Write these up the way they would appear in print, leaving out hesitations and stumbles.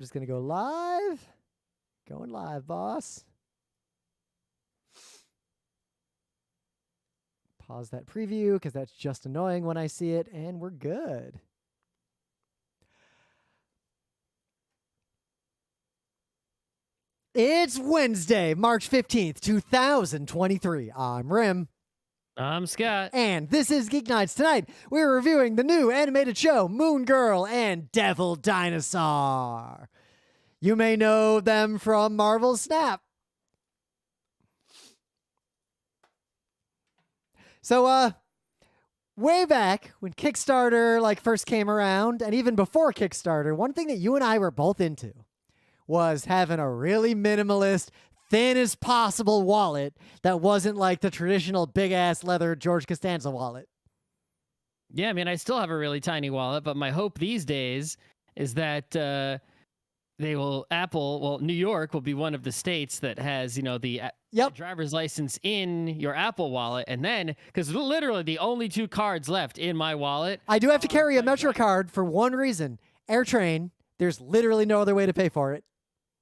Just going to go live. Going live, boss. Pause that preview because that's just annoying when I see it, and we're good. It's Wednesday, March 15th, 2023. I'm Rim. I'm Scott. And this is Geek Nights. Tonight, we're reviewing the new animated show, Moon Girl and Devil Dinosaur. You may know them from Marvel's Snap. So, way back when Kickstarter first came around, and even before Kickstarter, one thing that you and I were both into was having a really minimalist, thin as possible wallet that wasn't like the traditional big-ass leather George Costanza wallet. Yeah, I mean, I still have a really tiny wallet, but my hope these days is that New York will be one of the states that has, the driver's license in your Apple wallet. And then, because literally the only two cards left in my wallet. I do have to carry a Metro card for one reason. AirTrain, there's literally no other way to pay for it.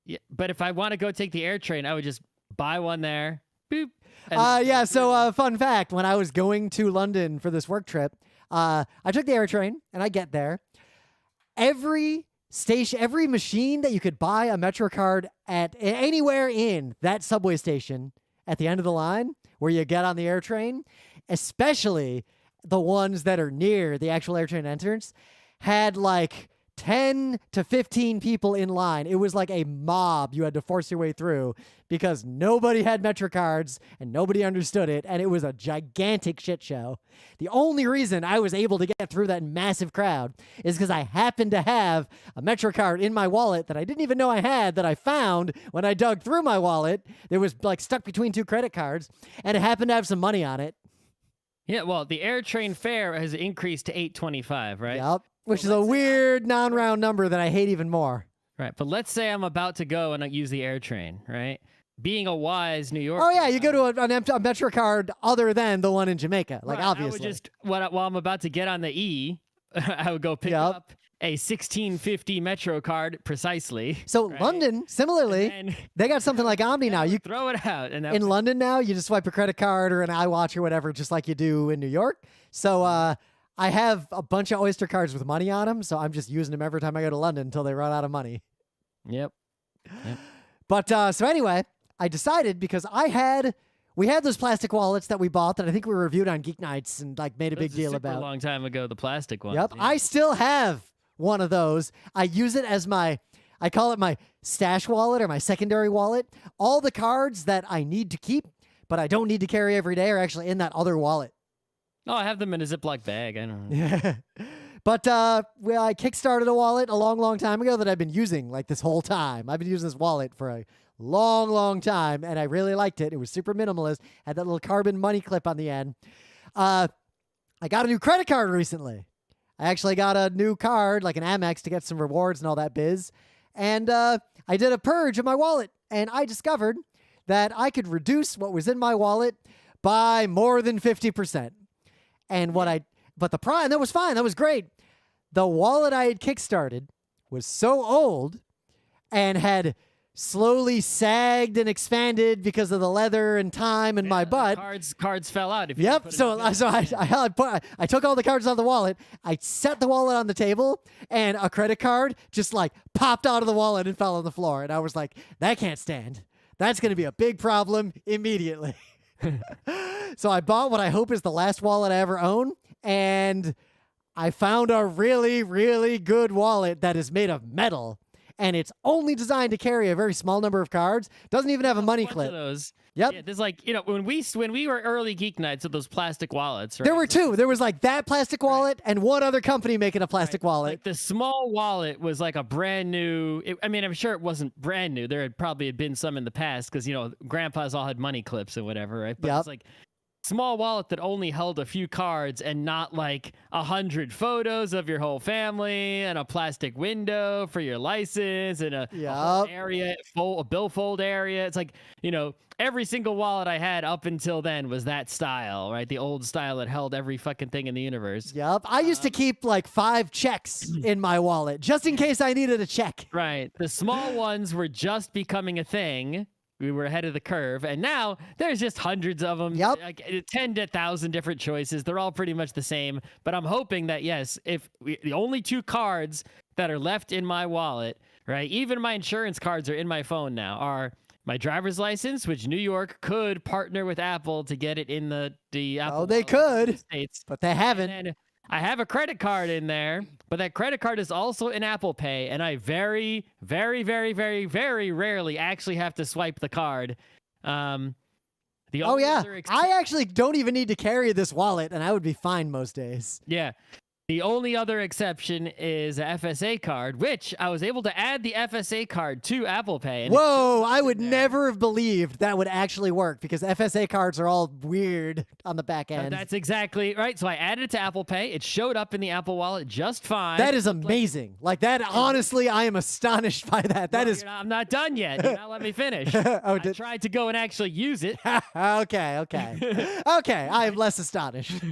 Yeah, but if I want to go take the AirTrain, I would just buy one there. Boop. So fun fact, when I was going to London for this work trip, I took the AirTrain and I get there. Every machine that you could buy a Metro card at anywhere in that subway station at the end of the line where you get on the AirTrain, especially the ones that are near the actual AirTrain entrance, had 10 to 15 people in line. It was like a mob you had to force your way through because nobody had Metro cards and nobody understood it, and it was a gigantic shit show. The only reason I was able to get through that massive crowd is because I happened to have a Metro card in my wallet that I didn't even know I had, that I found when I dug through my wallet. It was stuck between two credit cards, and it happened to have some money on it. Yeah, well, the AirTrain fare has increased to $8.25, right? Yep. Which is a weird non-round number that I hate even more. Right, but let's say I'm about to go and use the AirTrain, right? Being a wise New Yorker. Oh, yeah, you go to a Metro card other than the one in Jamaica, right, obviously. I would just, while I'm about to get on the E, I would go pick up a 1650 Metro card precisely. So right? London, similarly, they got something like Omni now. You throw it out. And in London now, you just swipe a credit card or an iWatch or whatever, just like you do in New York. So, I have a bunch of Oyster cards with money on them, so I'm just using them every time I go to London until they run out of money. Yep. But so anyway, I decided because we had those plastic wallets that we bought that I think we reviewed on Geek Nights and made a big deal about. A long time ago, the plastic one. Yep, yeah. I still have one of those. I use it as I call it my stash wallet or my secondary wallet. All the cards that I need to keep, but I don't need to carry every day are actually in that other wallet. Oh, I have them in a Ziploc bag. I don't know. Yeah. But I kickstarted a wallet a long, long time ago that I've been using this whole time. I've been using this wallet for a long, long time, and I really liked it. It was super minimalist. Had that little carbon money clip on the end. I got a new credit card recently. I actually got a new card, like an Amex, to get some rewards and all that biz. And I did a purge of my wallet, and I discovered that I could reduce what was in my wallet by more than 50%. And that was fine. That was great. The wallet I had kickstarted was so old and had slowly sagged and expanded because of the leather and time and my butt. Cards fell out. Yep. So I took all the cards out of the wallet. I set the wallet on the table, and a credit card just popped out of the wallet and fell on the floor. And I was like, that can't stand. That's going to be a big problem immediately. So I bought what I hope is the last wallet I ever own, and I found a really, really good wallet that is made of metal, and it's only designed to carry a very small number of cards. Doesn't even have a money clip. Of those. Yep. Yeah, there's when we were early Geek Nights with those plastic wallets, right? There were two. There was that plastic wallet and one other company making a plastic wallet. The small wallet was a brand new. I'm sure it wasn't brand new. There had probably been some in the past because grandpas all had money clips and whatever, right? But it's small wallet that only held a few cards and not like 100 photos of your whole family and a plastic window for your license and a whole area, a billfold area. It's like, every single wallet I had up until then was that style, right? The old style that held every fucking thing in the universe. Yep. I used to keep like 5 checks in my wallet just in case I needed a check. Right. The small ones were just becoming a thing. We were ahead of the curve, and now there's just hundreds of them. Yep. Like 10 to 1,000 different choices. They're all pretty much the same, but I'm hoping that, yes, the only 2 cards that are left in my wallet, right, even my insurance cards are in my phone now, are my driver's license, which New York could partner with Apple to get it in the Apple. Oh, they could, States, but they haven't. And I have a credit card in there, but that credit card is also in Apple Pay, and I very, very, very, very, very rarely actually have to swipe the card. I actually don't even need to carry this wallet, and I would be fine most days. Yeah. The only other exception is a FSA card, which I was able to add the FSA card to Apple Pay. And whoa, I would never have believed that would actually work because FSA cards are all weird on the back end. That's exactly right. So I added it to Apple Pay. It showed up in the Apple Wallet just fine. That is amazing. Like that, honestly, I am astonished by that. I'm not done yet. You're not letting me finish. I tried to go and actually use it. Okay. Okay, I am less astonished.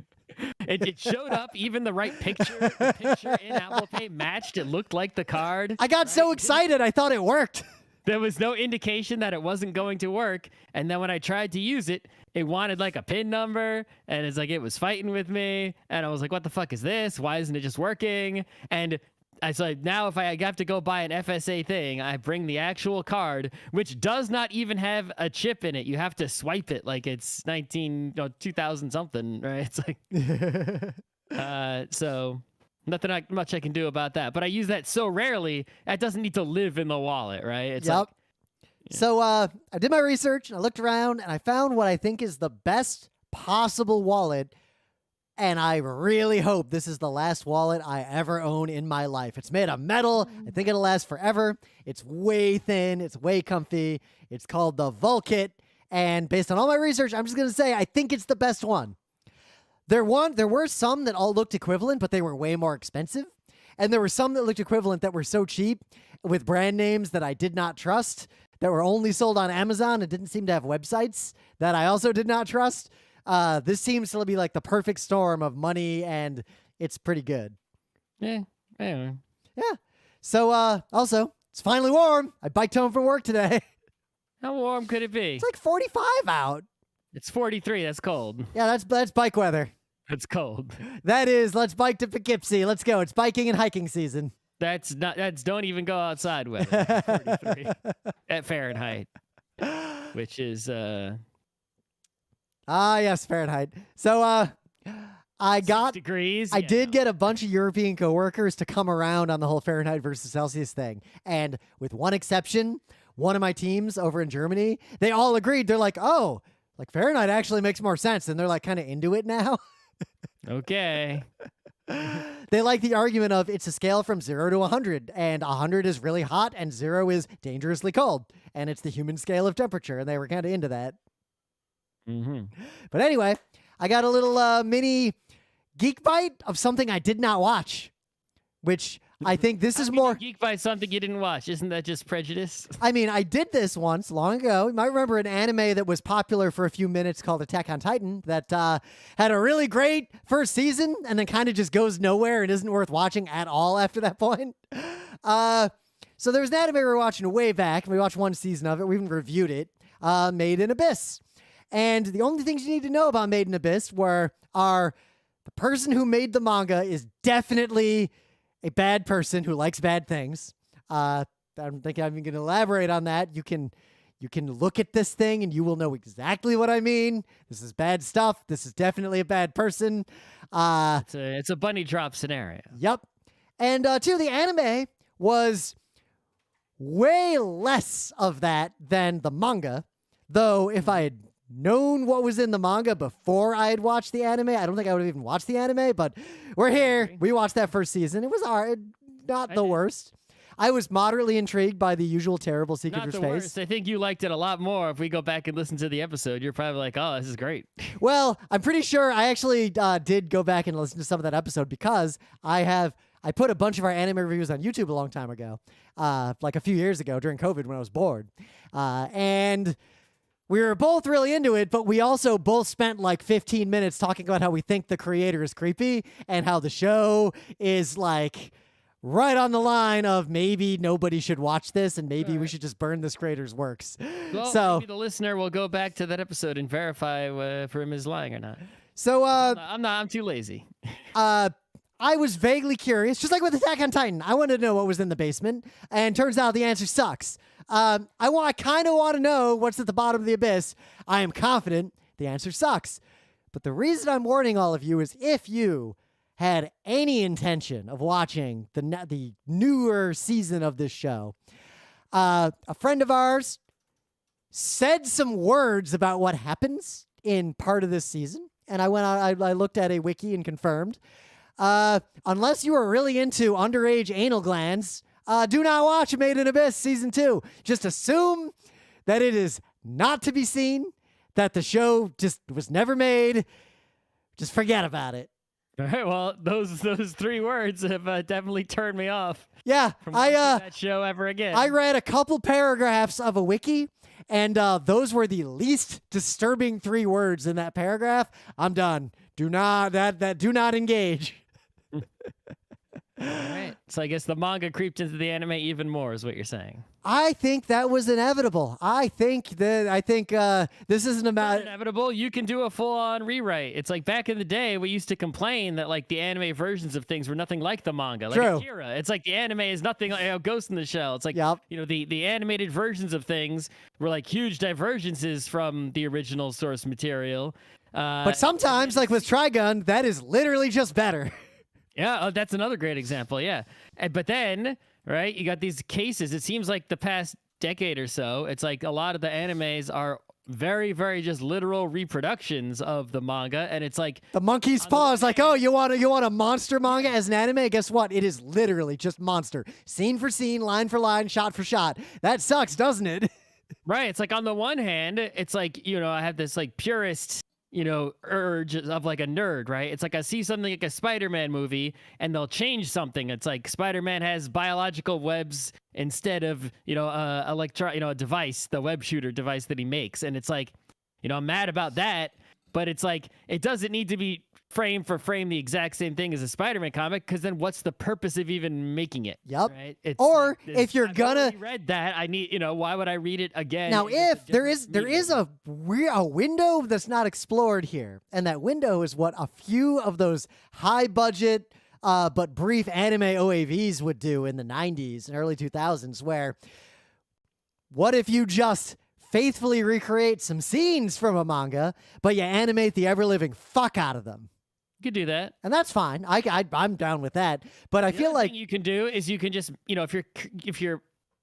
It showed up. Even the right picture in Apple Pay matched. It looked like the card. I got so excited. I thought it worked. There was no indication that it wasn't going to work. And then when I tried to use it, it wanted like a PIN number. And it's like it was fighting with me. And I was like, what the fuck is this? Why isn't it just working? And I said, now if I have to go buy an FSA thing, I bring the actual card, which does not even have a chip in it. You have to swipe it like it's 2000 something, right? It's like, so nothing much I can do about that. But I use that so rarely, that doesn't need to live in the wallet, right? It's yep. So I did my research, and I looked around, and I found what I think is the best possible wallet. And I really hope this is the last wallet I ever own in my life. It's made of metal. I think it'll last forever. It's way thin. It's way comfy. It's called the Vulkit. And based on all my research, I'm just going to say I think it's the best one. There were some that all looked equivalent, but they were way more expensive. And there were some that looked equivalent that were so cheap with brand names that I did not trust, that were only sold on Amazon and didn't seem to have websites that I also did not trust. This seems to be like the perfect storm of money, and it's pretty good. Yeah. Anyway. Yeah. So, also, it's finally warm. I biked home from work today. How warm could it be? It's like 45 out. It's 43. That's cold. Yeah, that's bike weather. It's cold. That is, let's bike to Poughkeepsie. Let's go. It's biking and hiking season. That's don't even go outside weather. 43 at Fahrenheit, which is yes, Fahrenheit. So I got 6 degrees. I did get a bunch of European coworkers to come around on the whole Fahrenheit versus Celsius thing. And with one exception, one of my teams over in Germany, they all agreed. They're like, "Oh, like Fahrenheit actually makes more sense." And they're like kind of into it now. Okay. They like the argument of it's a scale from 0 to 100, and 100 is really hot and 0 is dangerously cold, and it's the human scale of temperature, and they were kind of into that. Mm-hmm. But anyway, I got a little mini geek bite of something I did not watch, which I think this is more geek by something you didn't watch. Isn't that just prejudice? I mean, I did this once long ago. You might remember an anime that was popular for a few minutes called Attack on Titan that had a really great first season and then kind of just goes nowhere and isn't worth watching at all after that point. So there's an anime we were watching way back. We watched one season of it. We even reviewed it. Made in Abyss. And the only things you need to know about Made in Abyss are the person who made the manga is definitely a bad person who likes bad things. I don't think I'm even going to elaborate on that. You can look at this thing and you will know exactly what I mean. This is bad stuff. This is definitely a bad person. It's a bunny drop scenario. Yep. And two, the anime was way less of that than the manga. Though if I had known what was in the manga before I had watched the anime, I don't think I would have even watched the anime, but we're here. We watched that first season. It was not the worst. I was moderately intrigued by the usual terrible Secret Not of the Space. worst. I think you liked it a lot more. If we go back and listen to the episode, you're probably like, oh, this is great. Well, I'm pretty sure I actually did go back and listen to some of that episode because I put a bunch of our anime reviews on YouTube a long time ago, like a few years ago during COVID when I was bored. And we were both really into it, but we also both spent like 15 minutes talking about how we think the creator is creepy and how the show is like right on the line of maybe nobody should watch this and maybe we should just burn this creator's works. Well, So maybe the listener will go back to that episode and verify for him is lying or not. so I'm too lazy. I was vaguely curious, just like with Attack on Titan. I wanted to know what was in the basement, and turns out the answer sucks. I kind of want to know what's at the bottom of the abyss. I am confident the answer sucks. But the reason I'm warning all of you is if you had any intention of watching the newer season of this show, a friend of ours said some words about what happens in part of this season, and I looked at a wiki and confirmed. Unless you are really into underage anal glands, do not watch Made in Abyss Season 2. Just assume that it is not to be seen, that the show just was never made. Just forget about it. All right, well, those 3 words have definitely turned me off Yeah, from watching that show ever again. I read a couple paragraphs of a wiki, and those were the least disturbing 3 words in that paragraph. I'm done. Do not engage. All right. So I guess the manga creeped into the anime even more, is what you're saying. I think that was inevitable. I think this isn't about Inevitable. You can do a full-on rewrite. It's like back in the day, we used to complain that like the anime versions of things were nothing like the manga. Like True. Akira. It's like the anime is nothing like Ghost in the Shell. It's like Yep. the animated versions of things were like huge divergences from the original source material. But sometimes, like with Trigun, that is literally just better. Yeah, that's another great example. Yeah. But then, right, you got these cases. It seems like the past decade or so, it's like a lot of the animes are very, very just literal reproductions of the manga. And it's like The monkey's paw is like, oh, you want a monster manga as an anime? Guess what? It is literally just monster. Scene for scene, line for line, shot for shot. That sucks, doesn't it? right. It's like on the one hand, it's like, I have this like purist urge of like a nerd, right? It's like I see something like a Spider-Man movie and they'll change something. It's like Spider-Man has biological webs instead of, a device, the web shooter device that he makes. And it's like, I'm mad about that, but it's like, it doesn't need to be frame for frame the exact same thing as a Spider-Man comic, because then what's the purpose of even making it? Yep. Right? It's Or like if you're I've gonna already read that, I need, why would I read it again? Now, if there is medium? a window that's not explored here, and that window is what a few of those high budget but brief anime OAVs would do in the 90s and early 2000s, where what if you just faithfully recreate some scenes from a manga, but you animate the ever-living fuck out of them? You could do that. And that's fine. I'm down with that. But I The feel other like thing you can do is you can just, if you're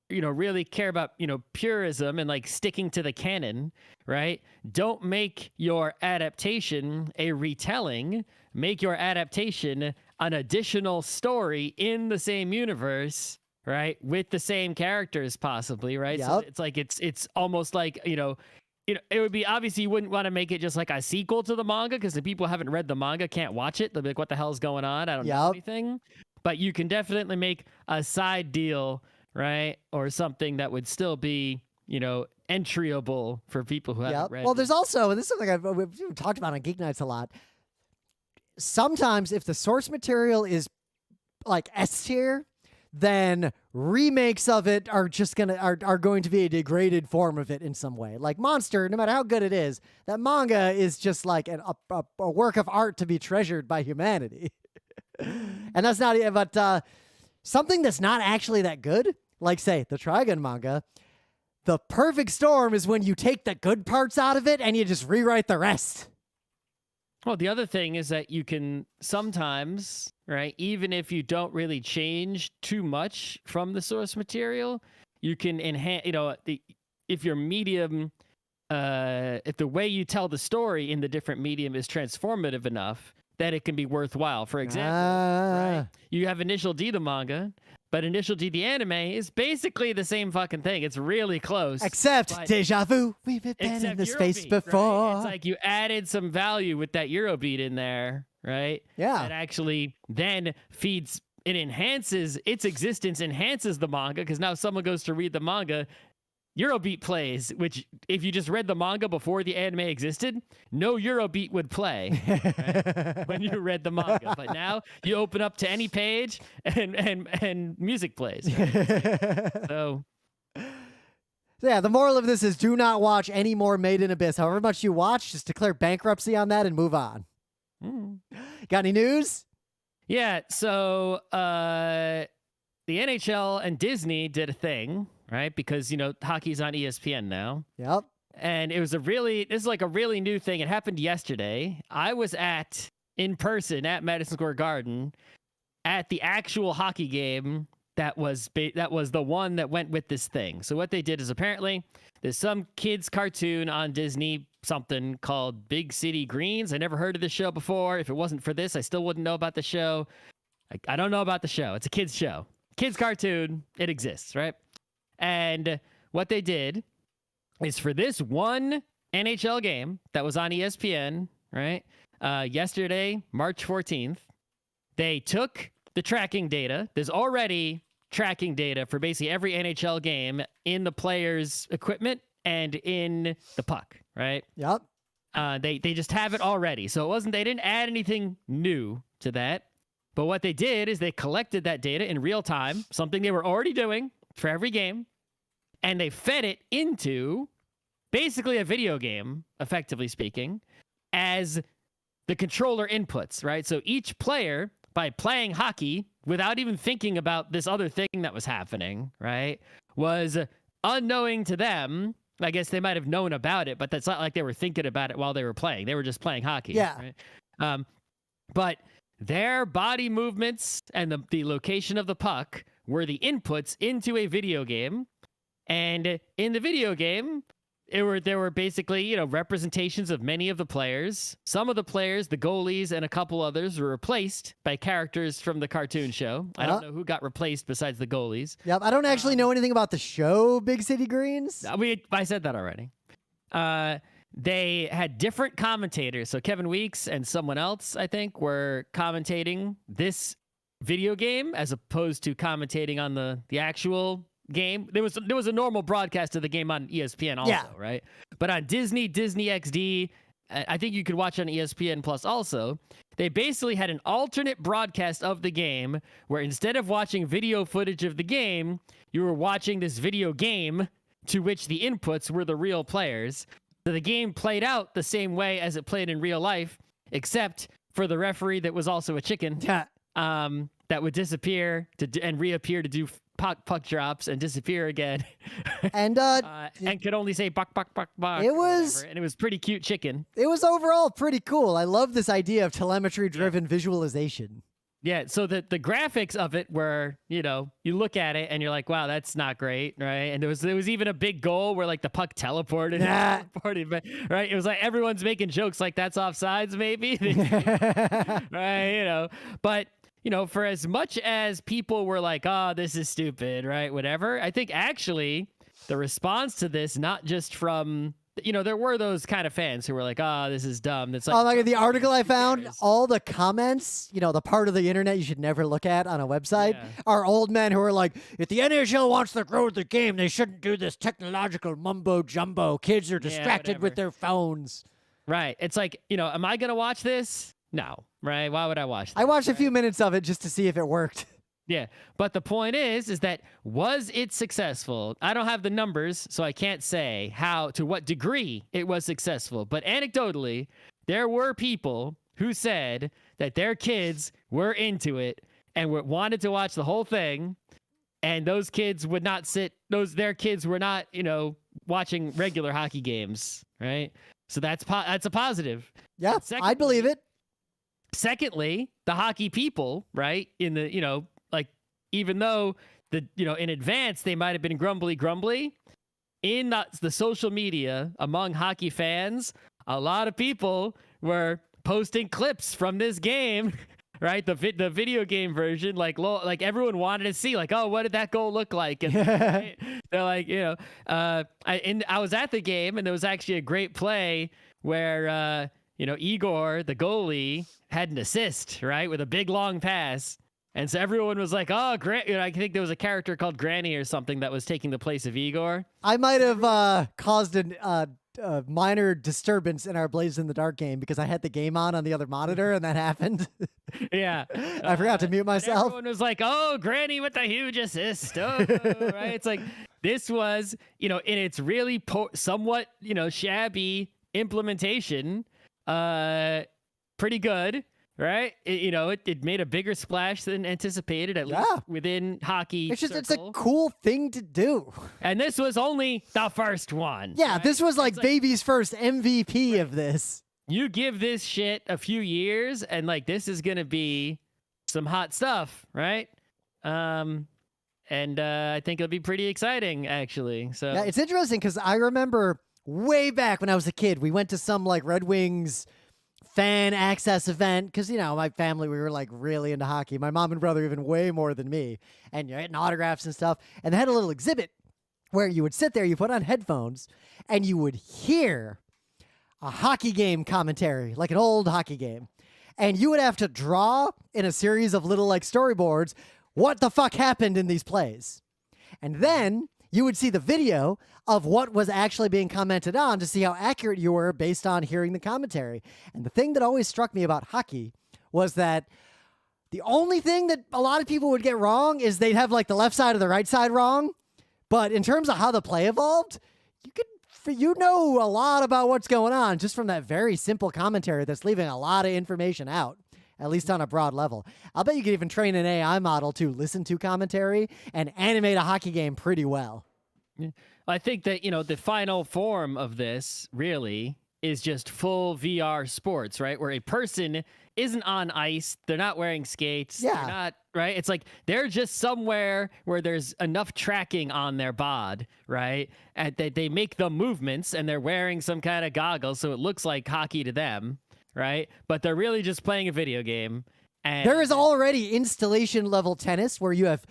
really care about, purism and like sticking to the canon, right? Don't make your adaptation a retelling. Make your adaptation an additional story in the same universe, right? With the same characters, possibly, right? So Yep. it's like it's almost like, it would be obviously you wouldn't want to make it just like a sequel to the manga, because the people who haven't read the manga can't watch it. They'll be like, what the hell is going on? I don't know Yep. anything. But you can definitely make a side deal, right? Or something that would still be, entryable for people who haven't read Well, it. there's also, and this is something we've talked about on Geek Nights a lot. Sometimes if the source material is like S tier, then remakes of it are just are going to be a degraded form of it in some way. Like Monster, no matter how good it is, that manga is just like a work of art to be treasured by humanity. And that's not it. But something that's not actually that good, like say the Trigun manga, the perfect storm is when you take the good parts out of it and you just rewrite the rest. Well, the other thing is that you can sometimes, right, even if you don't really change too much from the source material, you can enhance, if your medium, if the way you tell the story in the different medium is transformative enough, that it can be worthwhile. For example, right, you have Initial D, the manga, but Initial D, the anime, is basically the same fucking thing. It's really close. Except but- deja vu. We've been in this space Eurobeat, before. right? It's like you added some value with that Eurobeat in there, right? Yeah. That actually then feeds, it enhances its existence, enhances the manga, because now someone goes to read the manga, Eurobeat plays, which if you just read the manga before the anime existed, no Eurobeat would play right? When you read the manga. But now you open up to any page and music plays. Right? So yeah, the moral of this is do not watch any more Made in Abyss. However much you watch, just declare bankruptcy on that and move on. Got any news? yeah, so the NHL and Disney did a thing, right? Because, hockey's on ESPN now. Yep. And this is like a really new thing. It happened yesterday. I was in person at Madison Square Garden at the actual hockey game that was the one that went with this thing. So what they did is apparently there's some kids cartoon on Disney something called Big City Greens. I never heard of this show before. If it wasn't for this, I still wouldn't know about the show. I don't know about the show. It's a kids show. Kids cartoon. It exists, right? And what they did is for this one NHL game that was on ESPN, right? Yesterday, March 14th, they took the tracking data. There's already tracking data for basically every NHL game in the player's equipment and in the puck, right? Yep. They just have it already. So they didn't add anything new to that. But what they did is they collected that data in real time, something they were already doing for every game, and they fed it into basically a video game, effectively speaking, as the controller inputs, right? So each player, by playing hockey without even thinking about this other thing that was happening, right, was unknowing to them. I guess they might have known about it, but that's not like they were thinking about it while they were playing. They were just playing hockey. Yeah. Right? But their body movements and the location of the puck were the inputs into a video game. And in the video game, there were basically, representations of many of the players. Some of the players, the goalies, and a couple others were replaced by characters from the cartoon show. I don't know who got replaced besides the goalies. Yep. I don't actually know anything about the show Big City Greens. I said that already. They had different commentators. So Kevin Weeks and someone else, I think, were commentating this video game as opposed to commentating on the actual game. There was a normal broadcast of the game on ESPN also, right? But on Disney XD, I think you could watch on ESPN Plus also. They basically had an alternate broadcast of the game where instead of watching video footage of the game, you were watching this video game to which the inputs were the real players. So the game played out the same way as it played in real life, except for the referee that was also a chicken. Yeah. That would disappear and reappear to do puck drops and disappear again. And and could only say buck, buck, buck, buck. It was, and it was pretty cute chicken. It was overall pretty cool. I love this idea of telemetry-driven visualization. Yeah, so the graphics of it were, you look at it and you're like, wow, that's not great, right? And there was even a big goal where like the puck teleported, right? It was like everyone's making jokes like that's offsides, maybe, right? But for as much as people were like, oh, this is stupid, right? Whatever. I think actually the response to this, not just from, there were those kind of fans who were like, oh, this is dumb. That's like, oh, like the article I found, all the comments, the part of the internet you should never look at on a website, are old men who are like, if the NHL wants to grow the game, they shouldn't do this technological mumbo jumbo. Kids are distracted with their phones. Right. It's like, am I going to watch this? No. Right? Why would I watch this? I watched a few minutes of it just to see if it worked. Yeah. But the point is that was it successful? I don't have the numbers, so I can't say to what degree it was successful. But anecdotally, there were people who said that their kids were into it and wanted to watch the whole thing. And those kids would not their kids were not, watching regular hockey games. Right. So that's a positive. Yeah. I'd believe it. Secondly, the hockey people, right, in the, even though in advance they might have been grumbly, in the social media among hockey fans, a lot of people were posting clips from this game, right? The video game version, like everyone wanted to see, like, oh, what did that goal look like? And right? They're like, I was at the game, and there was actually a great play where Igor, the goalie, had an assist, right, with a big long pass. And so everyone was like, oh, I think there was a character called Granny or something that was taking the place of Igor. I might have caused a minor disturbance in our Blaze in the Dark game because I had the game on the other monitor, and that happened. Yeah. I forgot to mute myself. Everyone was like, oh, Granny with the huge assist. Oh, right? It's like, this was, in its really somewhat, shabby implementation, pretty good. Right, it made a bigger splash than anticipated, at least within hockey. It's a cool thing to do. And this was only the first one. Yeah, right? this was like baby's first MVP of this. You give this shit a few years, and like this is gonna be some hot stuff, right? And I think it'll be pretty exciting, actually. So yeah, it's interesting because I remember way back when I was a kid, we went to some like Red Wings fan access event because my family, we were like really into hockey. My mom and brother even way more than me, and you're getting autographs and stuff. And they had a little exhibit where you would sit there, you put on headphones, and you would hear a hockey game commentary, like an old hockey game, and you would have to draw in a series of little like storyboards what the fuck happened in these plays, and then you would see the video of what was actually being commented on to see how accurate you were based on hearing the commentary. And the thing that always struck me about hockey was that the only thing that a lot of people would get wrong is they'd have like the left side or the right side wrong. But in terms of how the play evolved, you know a lot about what's going on just from that very simple commentary that's leaving a lot of information out, at least on a broad level. I'll bet you could even train an AI model to listen to commentary and animate a hockey game pretty well. Yeah. I think that, the final form of this really is just full VR sports, right? Where a person isn't on ice, they're not wearing skates, they're not, right? It's like they're just somewhere where there's enough tracking on their bod, right? And they make the movements and they're wearing some kind of goggles, so it looks like hockey to them, right? But they're really just playing a video game. And there is already installation level tennis where you have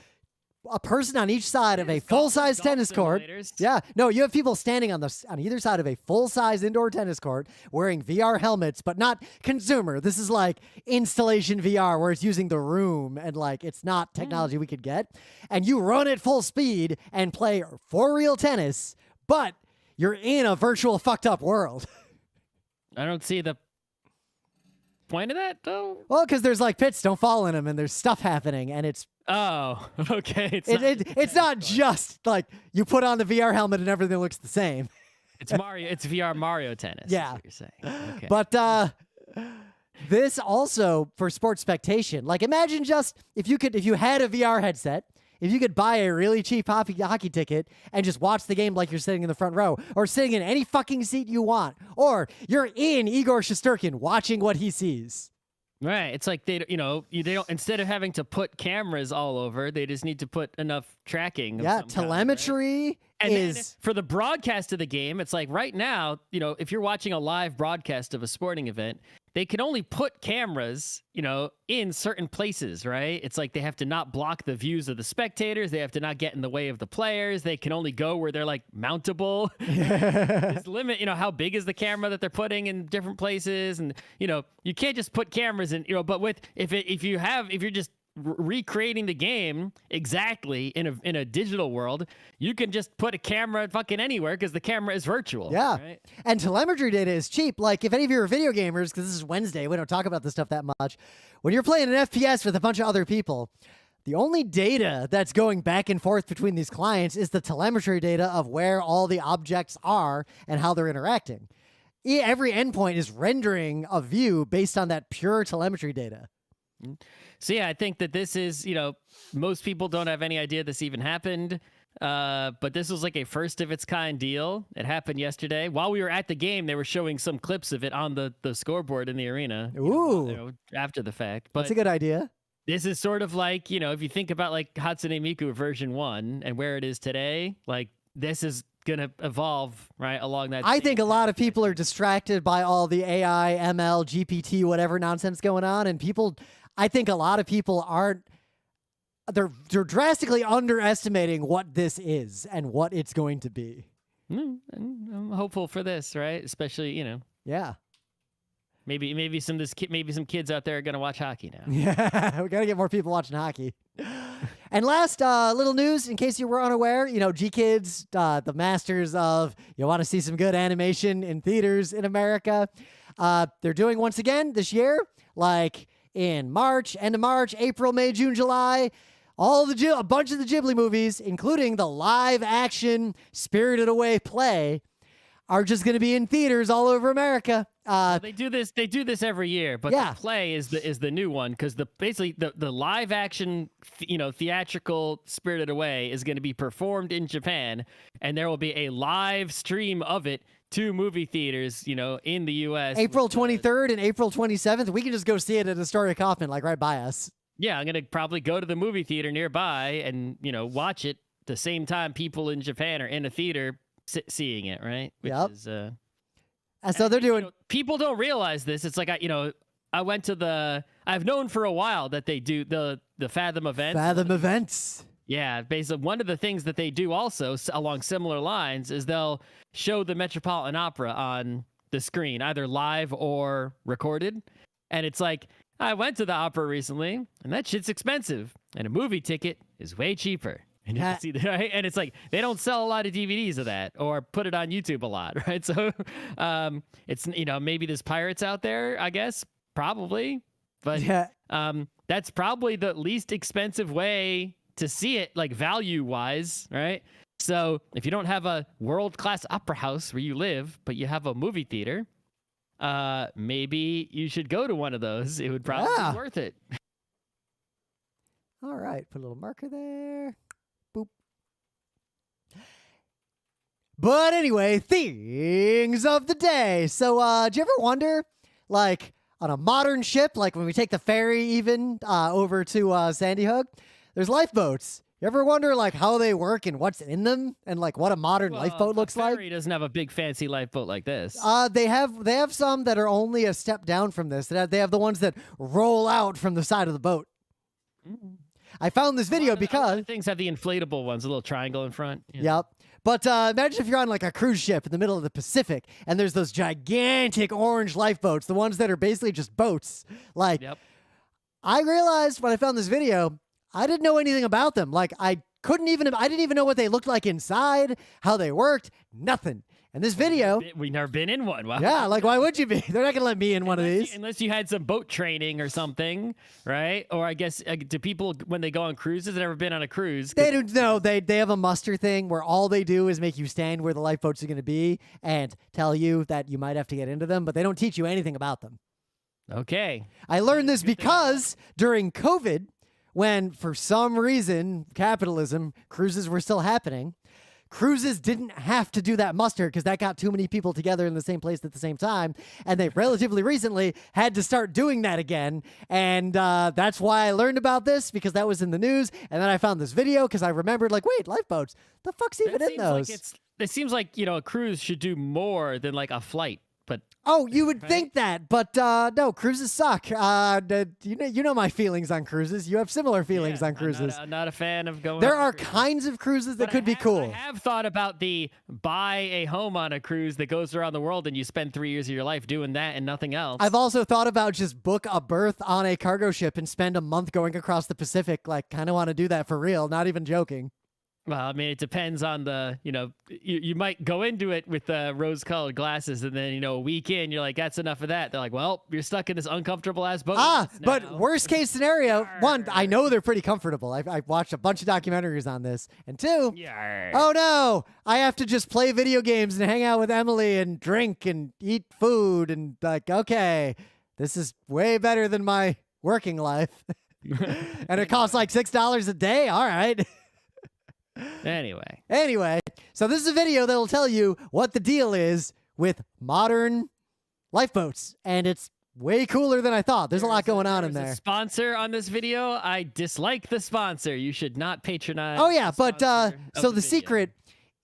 a person on each side of a full-size tennis court. Yeah, no, you have people standing on either side of a full-size indoor tennis court wearing VR helmets, but not consumer. This is like installation VR where it's using the room and like it's not technology we could get. And you run at full speed and play for real tennis, but you're in a virtual fucked up world. I don't see the point of that though. Well, because there's like pits, don't fall in them, and there's stuff happening, and it's okay. It's not just like you put on the VR helmet and everything looks the same. It's Mario. It's VR Mario tennis. Yeah, is what you're saying. Okay. But this also for sports spectation. Like imagine just if you had a VR headset, if you could buy a really cheap hockey ticket and just watch the game like you're sitting in the front row or sitting in any fucking seat you want, or you're in Igor Shesterkin watching what he sees. Right. It's like they don't, instead of having to put cameras all over, they just need to put enough tracking. Yeah, telemetry kind, right? is... And then for the broadcast of the game, it's like right now, if you're watching a live broadcast of a sporting event, they can only put cameras, in certain places, right? It's like they have to not block the views of the spectators. They have to not get in the way of the players. They can only go where they're like mountable. This limit, how big is the camera that they're putting in different places? And, you can't just put cameras in, but if you're just recreating the game exactly in a digital world, you can just put a camera fucking anywhere because the camera is virtual. Yeah. Right? And telemetry data is cheap. Like if any of you are video gamers, because this is Wednesday, we don't talk about this stuff that much. When you're playing an FPS with a bunch of other people, the only data that's going back and forth between these clients is the telemetry data of where all the objects are and how they're interacting. Every endpoint is rendering a view based on that pure telemetry data. So yeah, I think that this is, most people don't have any idea this even happened. But this was like a first of its kind deal. It happened yesterday. While we were at the game, they were showing some clips of it on the scoreboard in the arena. Ooh. After the fact. But that's a good idea. This is sort of like, if you think about like Hatsune Miku version 1 and where it is today, like this is going to evolve right along that. I think a lot of people are distracted by all the AI, ML, GPT, whatever nonsense going on. And people, I think a lot of people aren't. They're drastically underestimating what this is and what it's going to be. I'm hopeful for this, right? Especially, Yeah. maybe some kids out there are gonna watch hockey now. Yeah, we gotta get more people watching hockey. And last little news, in case you were unaware, GKids, the masters of you want to see some good animation in theaters in America, they're doing once again this year, like in March, end of March, April, May, June, July. A bunch of the Ghibli movies, including the live-action Spirited Away play, are just going to be in theaters all over America. They do this every year, but the play is the new one because basically the live-action theatrical Spirited Away is going to be performed in Japan, and there will be a live stream of it to movie theaters, in the U.S. April 23rd and April 27th. We can just go see it at Astoria Kaufman, like right by us. Yeah, I'm going to probably go to the movie theater nearby and, watch it the same time people in Japan are in a theater seeing it, right? Which is, and so they're doing... people don't realize this. It's like, I've known for a while that they do the Fathom events. Fathom events. Yeah, basically one of the things that they do also along similar lines is they'll show the Metropolitan Opera on the screen, either live or recorded. And it's like, I went to the opera recently, and that shit's expensive, and a movie ticket is way cheaper. And you can see that, right? And it's like they don't sell a lot of DVDs of that or put it on YouTube a lot, right? So it's maybe there's pirates out there, I guess, probably, but that's probably the least expensive way to see it, like value-wise, right? So if you don't have a world-class opera house where you live, but you have a movie theater, maybe you should go to one of those. It would probably be worth it. All right, put a little marker there. Boop. But anyway, things of the day. So, do you ever wonder, like, on a modern ship, like when we take the ferry even over to Sandy Hook, there's lifeboats. You ever wonder, like, how they work and what's in them and, like, what a modern lifeboat looks like? Ferry doesn't have a big fancy lifeboat like this. They have some that are only a step down from this. They have the ones that roll out from the side of the boat. Mm-hmm. I found this video because... things have the inflatable ones, a little triangle in front. Yep. But imagine if you're on, like, a cruise ship in the middle of the Pacific, and there's those gigantic orange lifeboats, the ones that are basically just boats. Like, I realized when I found this video... I didn't know anything about them. Like, I didn't even know what they looked like inside, how they worked, nothing. And this video... We've never been in one. Wow. Yeah, like, why would you be? They're not going to let me in one of these. Unless you had some boat training or something, right? Or I guess, do people, when they go on cruises, never been on a cruise? They don't know. They have a muster thing where all they do is make you stand where the lifeboats are going to be and tell you that you might have to get into them, but they don't teach you anything about them. Okay. I learned this because during COVID... when, for some reason, capitalism, cruises were still happening, cruises didn't have to do that muster because that got too many people together in the same place at the same time, and they relatively recently had to start doing that again, and that's why I learned about this, because that was in the news, and then I found this video because I remembered, like, wait, lifeboats, the fuck's even in those? It seems like, a cruise should do more than, like, a flight. But you would think that, but no, cruises suck. You know my feelings on cruises. You have similar feelings on cruises. I'm not a fan of going. There are kinds of cruises that could be cool. I have thought about buy a home on a cruise that goes around the world and you spend 3 years of your life doing that and nothing else. I've also thought about just book a berth on a cargo ship and spend a month going across the Pacific. Like, kind of want to do that for real, not even joking. Well, I mean, it depends on you might go into it with rose-colored glasses, and then, a week in, you're like, that's enough of that. They're like, well, you're stuck in this uncomfortable-ass boat. But worst-case scenario, one, I know they're pretty comfortable. I've watched a bunch of documentaries on this. And two, oh, no, I have to just play video games and hang out with Emily and drink and eat food. And, like, okay, this is way better than my working life. And it costs, like, $6 a day? All right. Anyway, so this is a video that'll tell you what the deal is with modern lifeboats, and it's way cooler than I thought. There's a lot going on in there. A sponsor on this video. I dislike the sponsor. You should not patronize. Oh yeah, but so the secret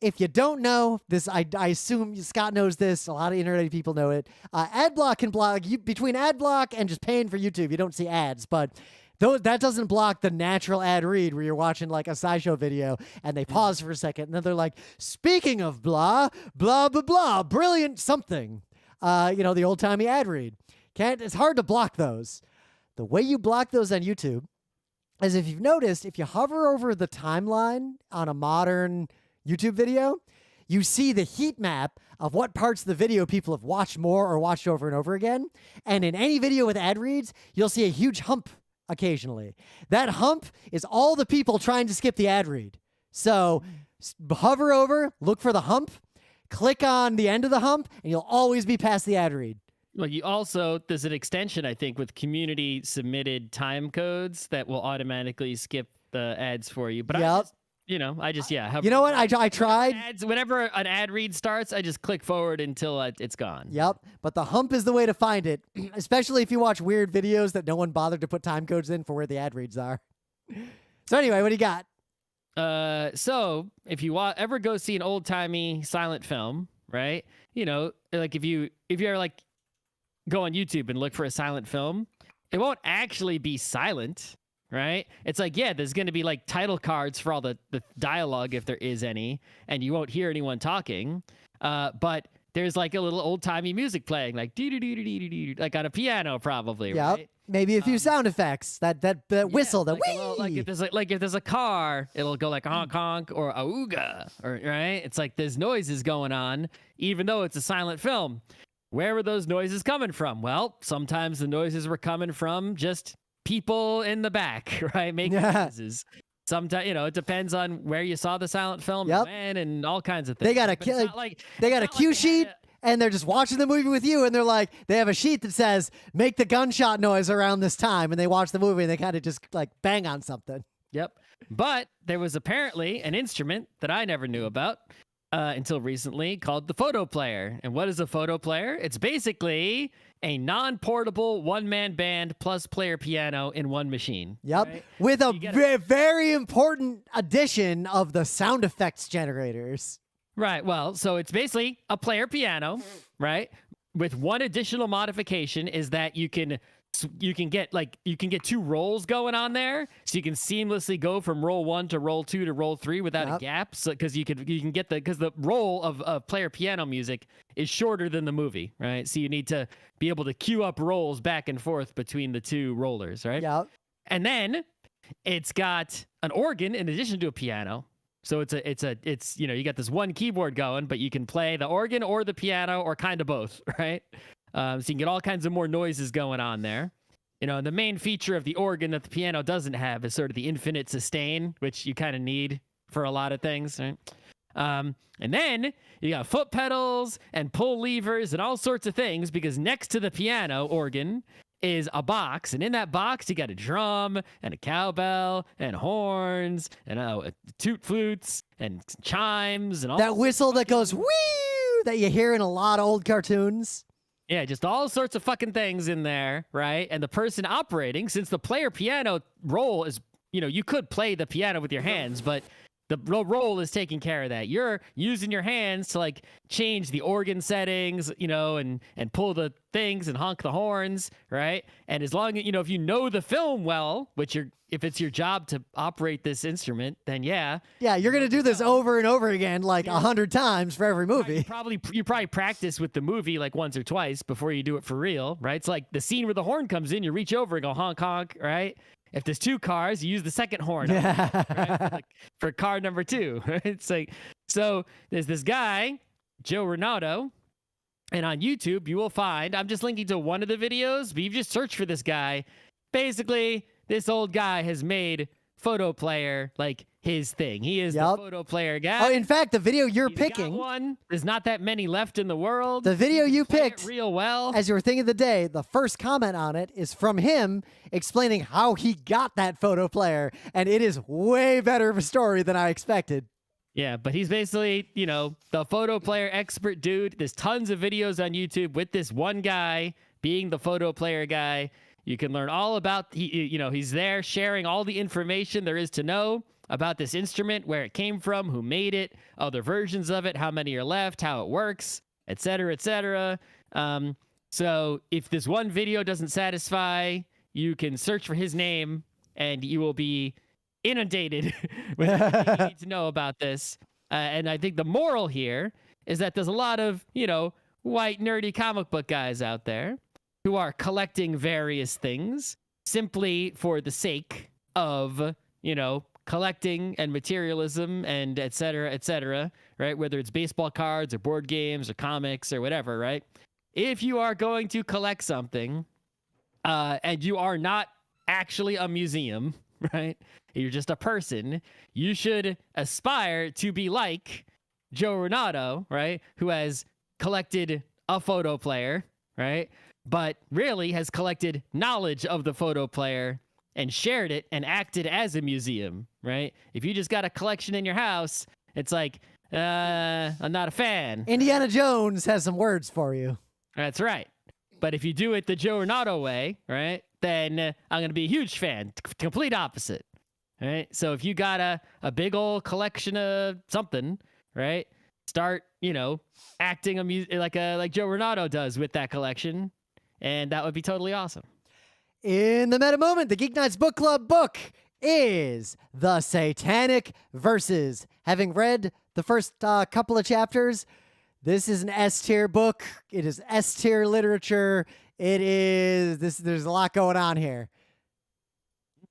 if you don't know this, I assume Scott knows this. A lot of internet people know it. Ad block can block you between ad block and just paying for YouTube. You don't see ads, but that doesn't block the natural ad read where you're watching like a SciShow video and they pause for a second and then they're like, speaking of blah, blah, blah, blah, brilliant something. The old timey ad read. It's hard to block those. The way you block those on YouTube is if you've noticed, if you hover over the timeline on a modern YouTube video, you see the heat map of what parts of the video people have watched more or watched over and over again. And in any video with ad reads, you'll see a huge hump occasionally. That hump is all the people trying to skip the ad read. So hover over, look for the hump, click on the end of the hump, and you'll always be past the ad read. Well, there's an extension, I think, with community submitted time codes that will automatically skip the ads for you. But Yep. You know what? I tried. Whenever an ad read starts, I just click forward until it's gone. Yep. But the hump is the way to find it, especially if you watch weird videos that no one bothered to put time codes in for where the ad reads are. So anyway, what do you got? So if you ever go see an old timey silent film, right? Like if you're like go on YouTube and look for a silent film, it won't actually be silent. Right? It's like, yeah, there's going to be like title cards for all the dialogue if there is any, and you won't hear anyone talking. But there's like a little old timey music playing, like doo-doo-doo-doo-doo-doo, like on a piano, probably. Yep. Right? Maybe a few sound effects. That whistle, that whee. If there's a car, it'll go like honk honk or auga, or right? It's like there's noises going on, even though it's a silent film. Where were those noises coming from? Well, sometimes the noises were coming from just people in the back, right? Making noises. Sometimes, it depends on where you saw the silent film and all kinds of things. They got a cue sheet and they're just watching the movie with you and they're like, they have a sheet that says, make the gunshot noise around this time. And they watch the movie and they kind of just like bang on something. Yep. But there was apparently an instrument that I never knew about until recently called the Fotoplayer. And what is a Fotoplayer? It's basically a non-portable one-man band plus player piano in one machine. Yep. Right? With a very important addition of the sound effects generators. Right. Well, so it's basically a player piano, right? With one additional modification is that you can get two rolls going on there, so you can seamlessly go from roll 1 to roll 2 to roll 3 without a gap. So because you can get because the roll of player piano music is shorter than the movie, right? So you need to be able to queue up rolls back and forth between the two rollers, right? Yep. And then it's got an organ in addition to a piano. So it's you got this one keyboard going, but you can play the organ or the piano or kind of both, right? So you can get all kinds of more noises going on there. And the main feature of the organ that the piano doesn't have is sort of the infinite sustain, which you kind of need for a lot of things, right? And then you got foot pedals and pull levers and all sorts of things, because next to the piano organ is a box, and in that box you got a drum and a cowbell and horns and toot flutes and chimes and all that whistle that goes whee that you hear in a lot of old cartoons. Yeah, just all sorts of fucking things in there, right? And the person operating, since the player piano role is, you could play the piano with your hands, but the role is taking care of that. You're using your hands to like change the organ settings, and pull the things and honk the horns, right? And as long as, if you know the film well, if it's your job to operate this instrument, then yeah. Yeah, you're going to do this over and over again, like 100 times for every movie. You probably practice with the movie like once or twice before you do it for real, right? It's like the scene where the horn comes in, you reach over and go honk, honk, right? If there's two cars, you use the second horn, right? Like for car number 2. Right? It's like, so there's this guy, Joe Rinaudo, and on YouTube you will find, I'm just linking to one of the videos, but you just search for this guy. Basically, this old guy has made Fotoplayer like his thing. He is the Fotoplayer guy. Oh, in fact, the video you're He's picking, got one. There's not that many left in the world. The video you picked real well. As your thing of the day, the first comment on it is from him explaining how he got that Fotoplayer, and it is way better of a story than I expected. Yeah, but he's basically, the Fotoplayer expert dude. There's tons of videos on YouTube with this one guy being the Fotoplayer guy. You can learn all about, he's there sharing all the information there is to know about this instrument, where it came from, who made it, other versions of it, how many are left, how it works, et cetera, et cetera. So if this one video doesn't satisfy, you can search for his name and you will be inundated with everything you need to know about this. And I think the moral here is that there's a lot of, white nerdy comic book guys out there who are collecting various things simply for the sake of, collecting and materialism and et cetera, right? Whether it's baseball cards or board games or comics or whatever, right? If you are going to collect something and you are not actually a museum, right? You're just a person, you should aspire to be like Joe Rinaudo, right? Who has collected a Fotoplayer, right? But really has collected knowledge of the Fotoplayer and shared it and acted as a museum, right? If you just got a collection in your house, it's like, I'm not a fan. Indiana Jones has some words for you. That's right. But if you do it the Joe Rinaudo way, right, then I'm going to be a huge fan. Complete opposite, right? So if you got a big old collection of something, right, start, acting like Joe Rinaudo does with that collection, and that would be totally awesome. In the meta moment, the Geek Nights Book Club book is The Satanic Verses. Having read the first couple of chapters, this is an S-tier book. It is S-tier literature. There's a lot going on here.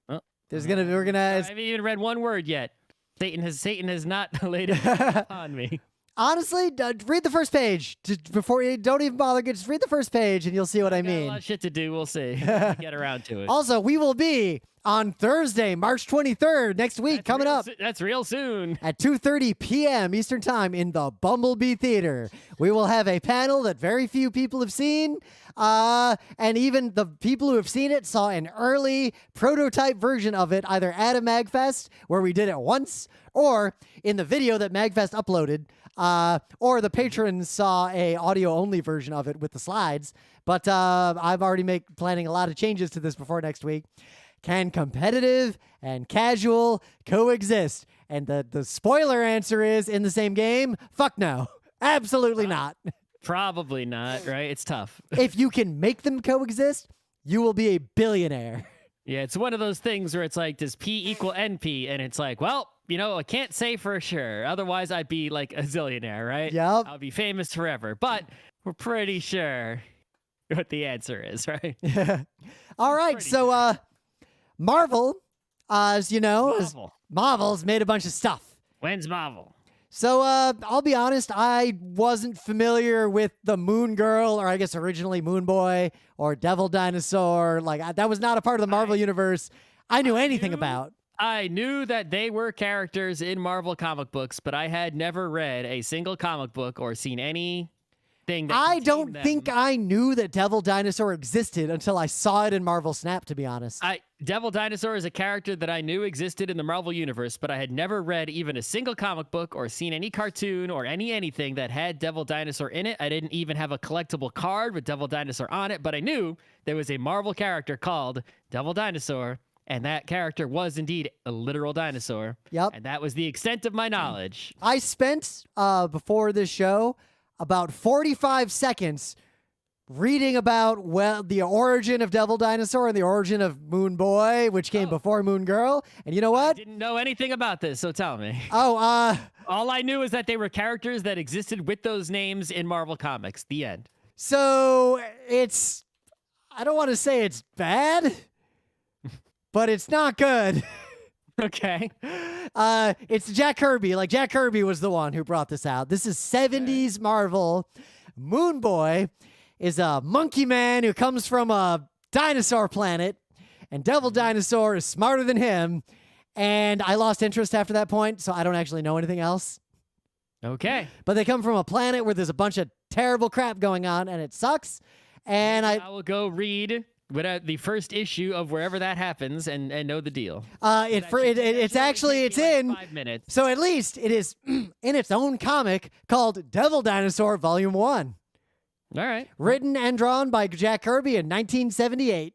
Oh, I haven't even read one word yet. Satan has not laid it on me. Honestly, read the first page before you don't even bother. Just read the first page and you'll see what I mean. A lot of shit to do. We'll see. Get around to it. Also, we will be on Thursday, March 23rd, next week, coming up. That's real soon. At 2:30 p.m. Eastern Time in the Bumblebee Theater. We will have a panel that very few people have seen. And even the people who have seen it saw an early prototype version of it, either at a MagFest, where we did it once, or in the video that MagFest uploaded. Or the patrons saw a audio-only version of it with the slides. But I'm already planning a lot of changes to this before next week. Can competitive and casual coexist? And the spoiler answer is, in the same game, fuck no. Absolutely not. Probably not, right? It's tough. If you can make them coexist, you will be a billionaire. Yeah, it's one of those things where it's like, does P equal NP? And it's like, well, I can't say for sure. Otherwise, I'd be like a zillionaire, right? Yep. I'll be famous forever. But we're pretty sure what the answer is, right? All right. So, Marvel, as you know, Marvel's made a bunch of stuff. When's Marvel? So, I'll be honest, I wasn't familiar with the Moon Girl, or I guess originally Moon Boy, or Devil Dinosaur. That was not a part of the Marvel universe I knew anything about. I knew that they were characters in Marvel comic books, but I had never read a single comic book or seen anything that I don't contained them. think I knew that Devil Dinosaur existed until I saw it in Marvel Snap, to be honest. Devil Dinosaur is a character that I knew existed in the Marvel universe, but I had never read even a single comic book or seen any cartoon or anything that had Devil Dinosaur in it. I didn't even have a collectible card with Devil Dinosaur on it, but I knew there was a Marvel character called Devil Dinosaur. And that character was indeed a literal dinosaur. Yep. And that was the extent of my knowledge. I spent, before this show, about 45 seconds reading about, the origin of Devil Dinosaur and the origin of Moon Boy, which came before Moon Girl. And you know what? I didn't know anything about this, so tell me. All I knew is that they were characters that existed with those names in Marvel Comics. The end. So, I don't want to say it's bad, but it's not good. Okay. It's Jack Kirby. Jack Kirby was the one who brought this out. This is 70s Marvel. Moon Boy is a monkey man who comes from a dinosaur planet, and Devil Dinosaur is smarter than him. And I lost interest after that point, so I don't actually know anything else. Okay. But they come from a planet where there's a bunch of terrible crap going on, and it sucks. And I will go read the first issue of wherever that happens and know the deal. It's in 5 minutes. So at least it is in its own comic called Devil Dinosaur Volume 1. All right. Written and drawn by Jack Kirby in 1978.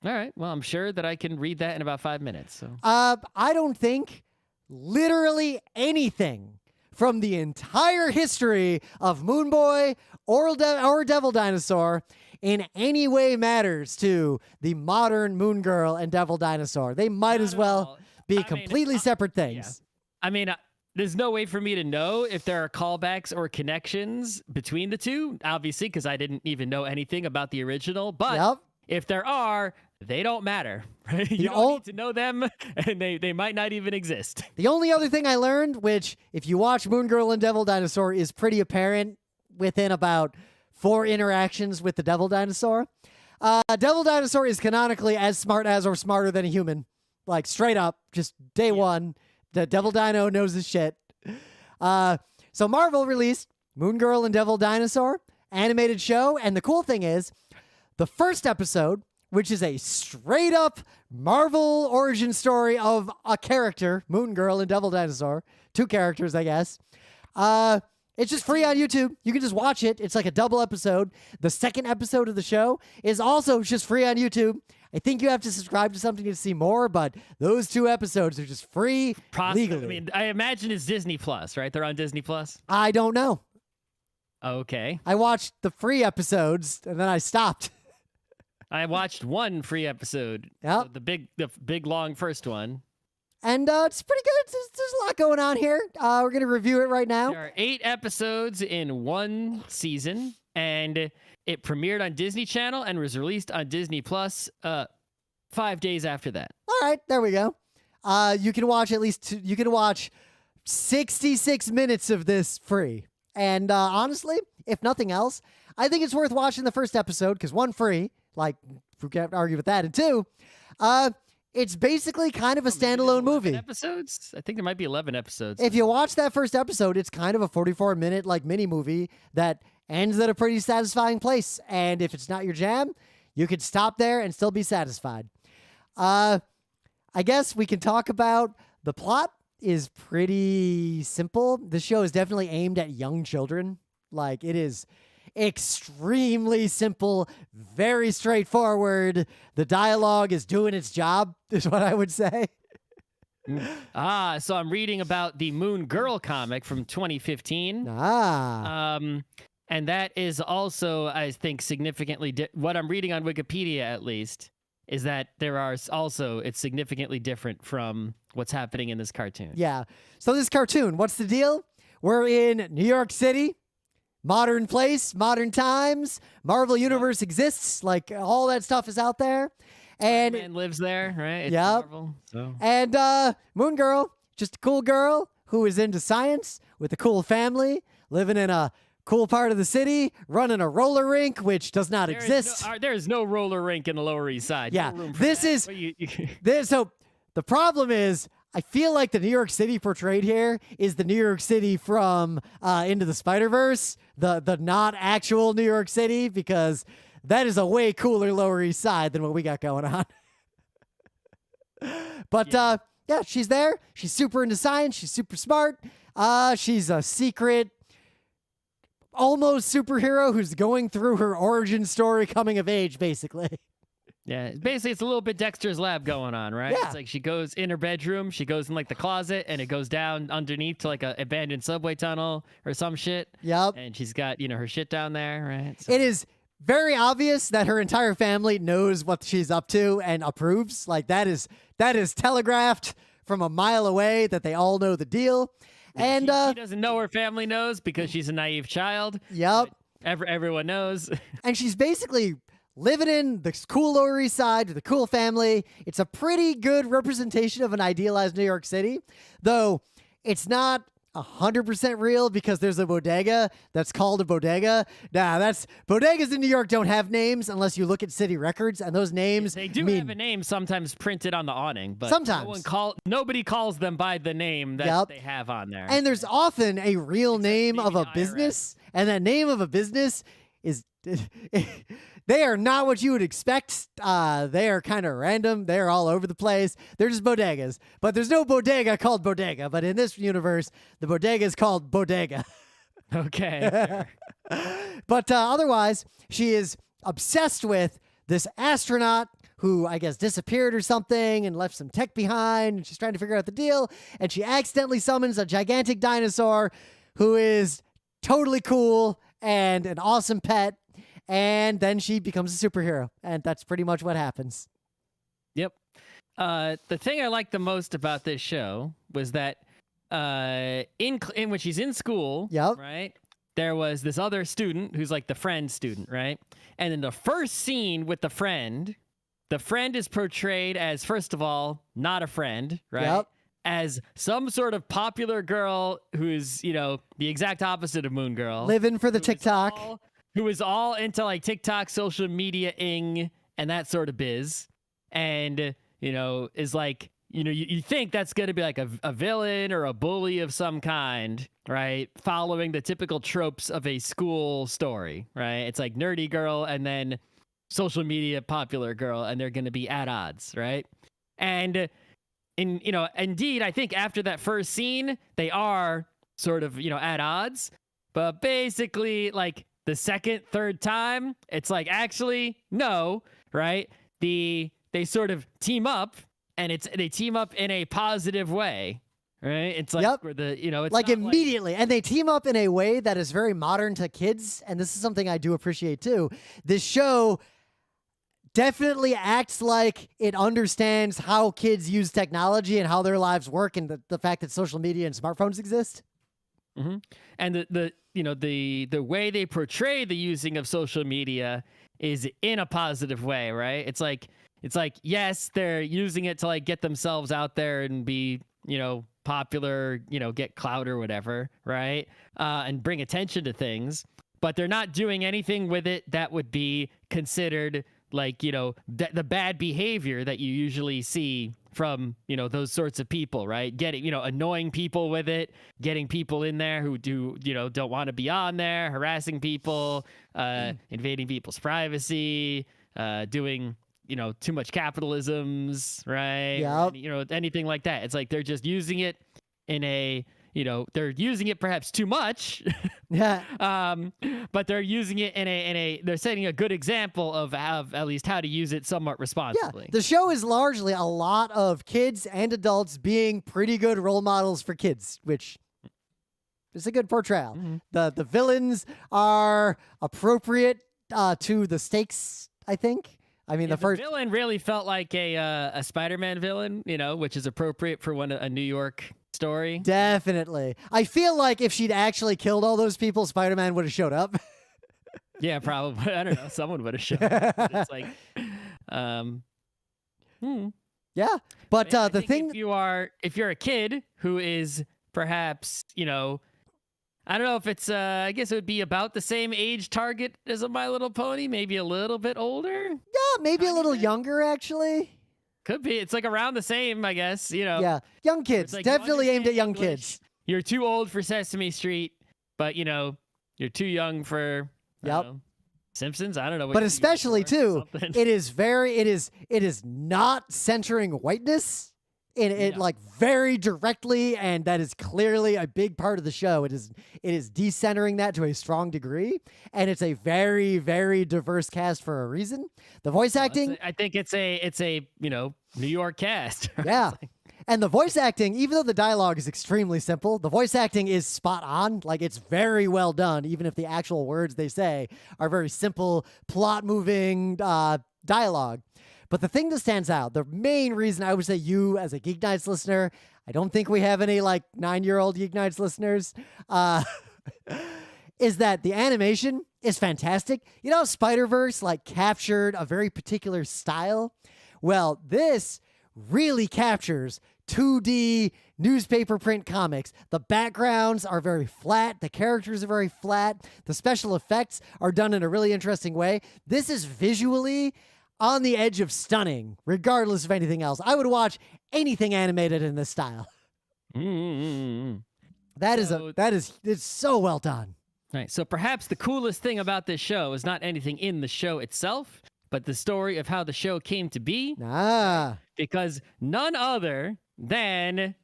All right. Well, I'm sure that I can read that in about 5 minutes. So I don't think literally anything from the entire history of Moon Boy or Devil Dinosaur in any way matters to the modern Moon Girl and Devil Dinosaur. They might Not as at well all. be completely separate things. I mean, there's no way for me to know if there are callbacks or connections between the two, obviously, because I didn't even know anything about the original. But Yep. if there are, they don't matter. Right? You don't need to know them, and they might not even exist. The only other thing I learned, which if you watch Moon Girl and Devil Dinosaur is pretty apparent within about 4 interactions with the Devil Dinosaur. Devil Dinosaur is canonically as smart as or smarter than a human. Like, straight up, just day one, the Devil Dino knows his shit. So Marvel released Moon Girl and Devil Dinosaur animated show, and the cool thing is, the first episode, which is a straight up Marvel origin story of a character, Moon Girl and Devil Dinosaur, 2 characters, I guess. It's just free on YouTube. You can just watch it. It's like a double episode. The second episode of the show is also just free on YouTube. I think you have to subscribe to something to see more, but those 2 episodes are just free legally. I mean, I imagine it's Disney Plus, right? They're on Disney Plus. I don't know. Okay. I watched the free episodes and then I stopped. I watched 1 free episode. Yep. The big long first one. And it's pretty good. There's a lot going on here. We're going to review it right now. There are 8 episodes in 1 season, and it premiered on Disney Channel and was released on Disney Plus 5 days after that. All right, there we go. You can watch you can watch 66 minutes of this free. And honestly, if nothing else, I think it's worth watching the first episode because 1, free, like, we can't argue with that. And 2, it's basically kind of a standalone movie. Episodes? I think there might be 11 episodes. If you watch that first episode, it's kind of a 44-minute like mini movie that ends at a pretty satisfying place. And if it's not your jam, you could stop there and still be satisfied. I guess we can talk about the plot is pretty simple. The show is definitely aimed at young children. Like, it is extremely simple, very straightforward. The dialogue is doing its job, is what I would say. So I'm reading about the Moon Girl comic from 2015. And that is also, I think, significantly what I'm reading on Wikipedia, at least, is that it's significantly different from what's happening in this cartoon. Yeah. So this cartoon, what's the deal? We're in New York City. Modern place, modern times, Marvel Universe exists, like all that stuff is out there. And man lives there, right? It's yep. Marvel, so. And Moon Girl, just a cool girl who is into science with a cool family, living in a cool part of the city, running a roller rink, which does not exist. There is no roller rink in the Lower East Side. Yeah, so the problem is, I feel like the New York City portrayed here is the New York City from Into the Spider-Verse, the not actual New York City, because that is a way cooler Lower East Side than what we got going on. But yeah, she's there. She's super into science. She's super smart. She's a secret, almost superhero who's going through her origin story, coming of age, basically. Yeah, basically it's a little bit Dexter's Lab going on, right? Yeah. It's like she goes in her bedroom, she goes in like the closet, and it goes down underneath to like a abandoned subway tunnel or some shit. Yep. And she's got, her shit down there, right? So. It is very obvious that her entire family knows what she's up to and approves. Like that is telegraphed from a mile away that they all know the deal. And she doesn't know her family knows because she's a naive child. Yep. Everyone knows. And she's basically living in the cool Lower East Side with a cool family. It's a pretty good representation of an idealized New York City, though it's not 100% real because there's a bodega that's called a bodega. Bodegas in New York don't have names unless you look at city records, and those names they do have a name sometimes printed on the awning, but sometimes nobody calls them by the name that they have on there. And there's often a real name of a business, and that name of a business is they are not what you would expect. They are kind of random. They're all over the place. They're just bodegas. But there's no bodega called bodega. But in this universe, the bodega is called bodega. Okay. But otherwise, she is obsessed with this astronaut who I guess disappeared or something and left some tech behind, and she's trying to figure out the deal, and she accidentally summons a gigantic dinosaur who is totally cool and an awesome pet, and then she becomes a superhero, and that's pretty much what happens. Yep. The thing I liked the most about this show was that in when she's in school, Yep. right, there was this other student who's like the friend student, right? And in the first scene with the friend is portrayed as, first of all, not a friend, right? Yep. As some sort of popular girl who's, you know, the exact opposite of Moon Girl. Living for the TikTok. Who is all into like TikTok, social media-ing, and that sort of biz. And, you know, is like, you know, you think that's going to be like a villain or a bully of some kind, right? Following the typical tropes of a school story, right? It's like nerdy girl and then social media popular girl, and they're going to be at odds, right? And indeed, I think after that first scene, they are sort of, you know, at odds. But basically, like the second, third time, it's like, actually, no, right? They sort of team up. And they team up in a positive way, right? It's like where it's like not immediately, and they team up in a way that is very modern to kids. And this is something I do appreciate too. This show definitely acts like it understands how kids use technology and how their lives work, and the fact that social media and smartphones exist. Mm-hmm. And the way they portray the using of social media is in a positive way, right? It's like, yes, they're using it to like get themselves out there and be, you know, popular, you know, get clout or whatever, right? And bring attention to things, but they're not doing anything with it that would be considered like, you know, the bad behavior that you usually see from, you know, those sorts of people, right? Getting, you know, annoying people with it, getting people in there who don't want to be on there, harassing people, invading people's privacy, doing, you know, too much capitalisms, right? Yeah. You know, anything like that. It's like they're just using it in a, you know, they're using it perhaps too much. Yeah. But they're using it in a they're setting a good example of at least how to use it somewhat responsibly. Yeah. The show is largely a lot of kids and adults being pretty good role models for kids, which is a good portrayal. Mm-hmm. The villains are appropriate to the stakes, I think. I mean, Yeah, the first villain really felt like a Spider-Man villain, you know, which is appropriate for a New York story. Definitely. I feel like if she'd actually killed all those people, Spider-Man would have showed up. Yeah, probably. I don't know. Someone would have shown up. But it's like, Yeah, but I the think thing if you're a kid who is perhaps, you know, I don't know if it's I guess it would be about the same age target as a My Little Pony, maybe a little bit older. Yeah, maybe a little younger actually. Could be. It's like around the same, I guess, you know. Yeah, young kids. Like, you Definitely aimed at understand young English. kids. You're too old for Sesame Street, but you know, you're too young for I don't know, Simpsons. I don't know. What But you're especially for, too, something. it is not centering whiteness. It like very directly, and that is clearly a big part of the show. It is decentering that to a strong degree, and it's a very, very diverse cast for a reason. The voice acting, I think it's a you know, New York cast. yeah. And the voice acting, even though the dialogue is extremely simple, the voice acting is spot on. Like, it's very well done, even if the actual words they say are very simple, plot-moving dialogue. But the thing that stands out, the main reason I would say you, as a Geek Nights listener, I don't think we have any, like, 9-year-old Geek Nights listeners, is that the animation is fantastic. You know, Spider-Verse, like, captured a very particular style? Well, this really captures 2D newspaper print comics. The backgrounds are very flat. The characters are very flat. The special effects are done in a really interesting way. This is visually on the edge of stunning, regardless of anything else. I would watch anything animated in this style. Mm-hmm. It's so well done. Right. So perhaps the coolest thing about this show is not anything in the show itself, but the story of how the show came to be. Because none other than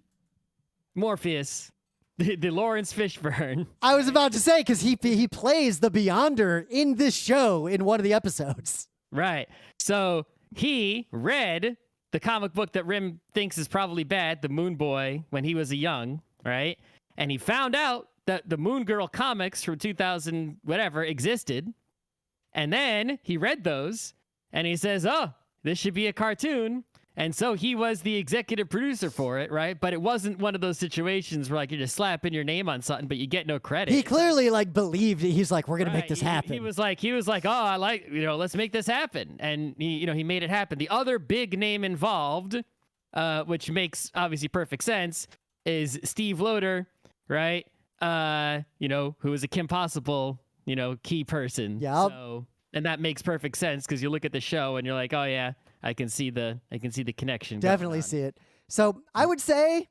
Morpheus, the Lawrence Fishburne. I was about to say, because he plays the Beyonder in this show in one of the episodes. Right. So he read the comic book that Rim thinks is probably bad, The Moon Boy, when he was a young, right? And he found out that the Moon Girl comics from 2000 whatever existed. And then he read those and he says, oh, this should be a cartoon. And so he was the executive producer for it, right? But it wasn't one of those situations where like you're just slapping your name on something, but you get no credit. He clearly like believed it. He's like, we're gonna make this happen. He was like, oh, I like, let's make this happen. And he made it happen. The other big name involved, which makes obviously perfect sense, is Steve Loader, right? Who is a Kim Possible, key person. Yep. So, and that makes perfect sense because you look at the show and you're like, oh yeah, I can see the connection. Definitely see it. So I would say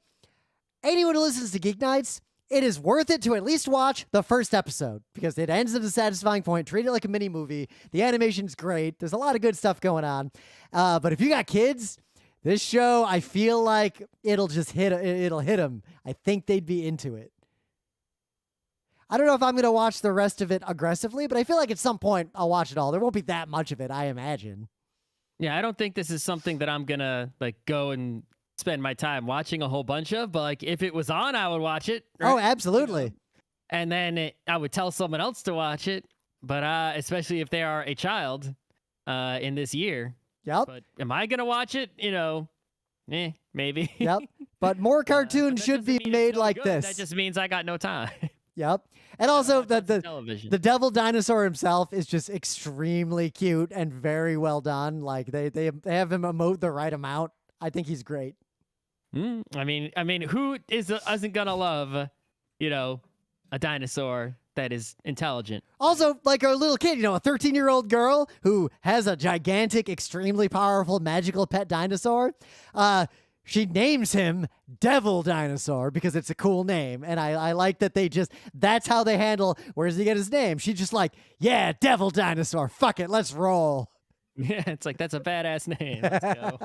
anyone who listens to Geek Nights, it is worth it to at least watch the first episode because it ends at a satisfying point. Treat it like a mini movie. The animation's great. There's a lot of good stuff going on. But if you got kids, this show, I feel like it'll hit them. I think they'd be into it. I don't know if I'm going to watch the rest of it aggressively, but I feel like at some point I'll watch it all. There won't be that much of it, I imagine. Yeah, I don't think this is something that I'm going to like go and spend my time watching a whole bunch of, but like if it was on, I would watch it. Right? Oh, absolutely. And then I would tell someone else to watch it, but especially if they are a child in this year. Yep. But am I going to watch it? Maybe. Yep. But more cartoons should be made like good. this. That just means I got no time. Yep. And also television. the devil dinosaur himself is just extremely cute and very well done. Like they have him emote the right amount. I think he's great. I mean, who isn't gonna love, a dinosaur that is intelligent? Also, like a little kid, a 13-year-old girl who has a gigantic, extremely powerful, magical pet dinosaur. She names him Devil Dinosaur because it's a cool name. And I like that that's how they handle, where does he get his name? She's just like, yeah, Devil Dinosaur. Fuck it, let's roll. Yeah, it's like, that's a badass name. Let's go.